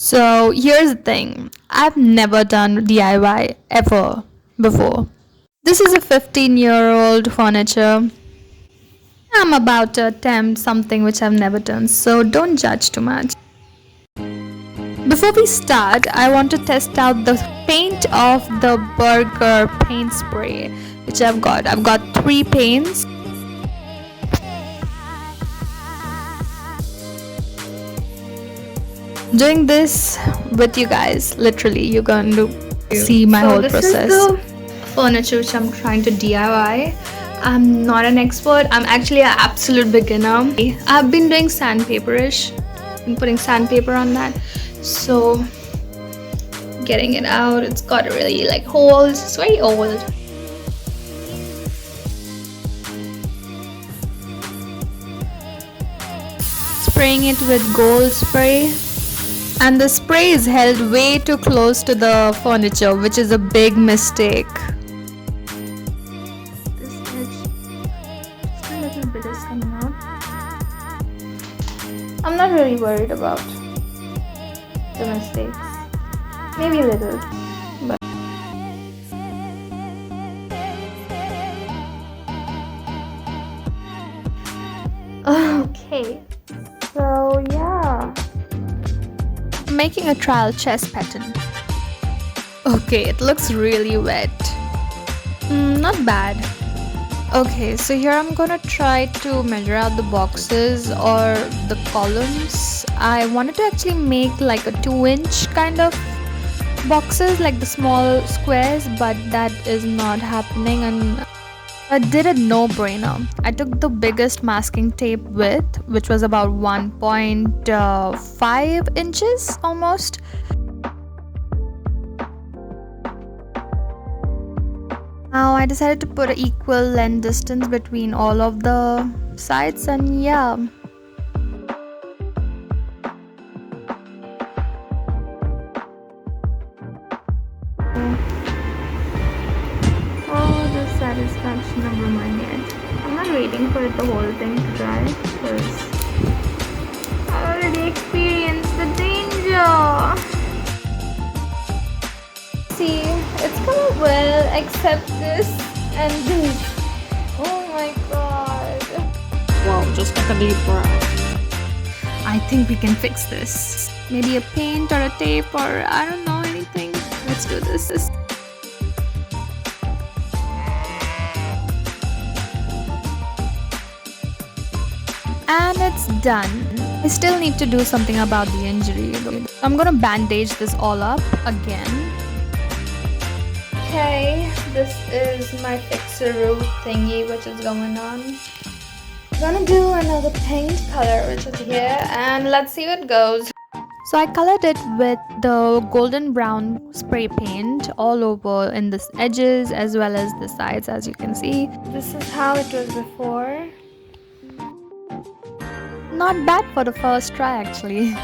So here's the thing, I've never done DIY ever before. This is a 15-year-old furniture. I'm about to attempt something which I've never done, so don't judge too much. Before we start, I want to test out the paint of the Berger paint spray which I've got. I've got 3 paints. Doing this with you guys, literally you're going to see my whole process. This is the furniture which I'm trying to DIY. I'm not an expert, I'm actually an absolute beginner. I've been doing sandpaperish, been putting sandpaper on that, so getting it out, it's got really like holes, it's very old. Spraying it with gold spray, and the spray is held way too close to the furniture, which is a big mistake. This edge, just a little bit is coming out. I'm not really worried about the mistakes, maybe a little, but okay, so yeah, I'm making a trial chest pattern. Okay, it looks really wet. Not bad. Okay, so here I'm gonna try to measure out the boxes or the columns. I wanted to actually make like a 2-inch kind of boxes, like the small squares, but that is not happening, and I did a no-brainer. I took the biggest masking tape width, which was about 1.5 inches almost. Now I decided to put an equal length distance between all of the sides, and yeah. Oh, the satisfaction over my head. I'm not waiting for the whole thing to dry because I already experienced the danger. See, it's come out well except this and this. Oh my god. Wow, just take a deep breath. I think we can fix this. Maybe a paint or a tape or I don't know, anything. Let's do this. And it's done. I still need to do something about the injury. I'm gonna bandage this all up again. Okay, this is my fixer-oo thingy which is going on. I'm gonna do another paint color which is here, and let's see what goes. So I colored it with the golden brown spray paint all over in the edges as well as the sides, as you can see. This is how it was before. Not bad for the first try actually.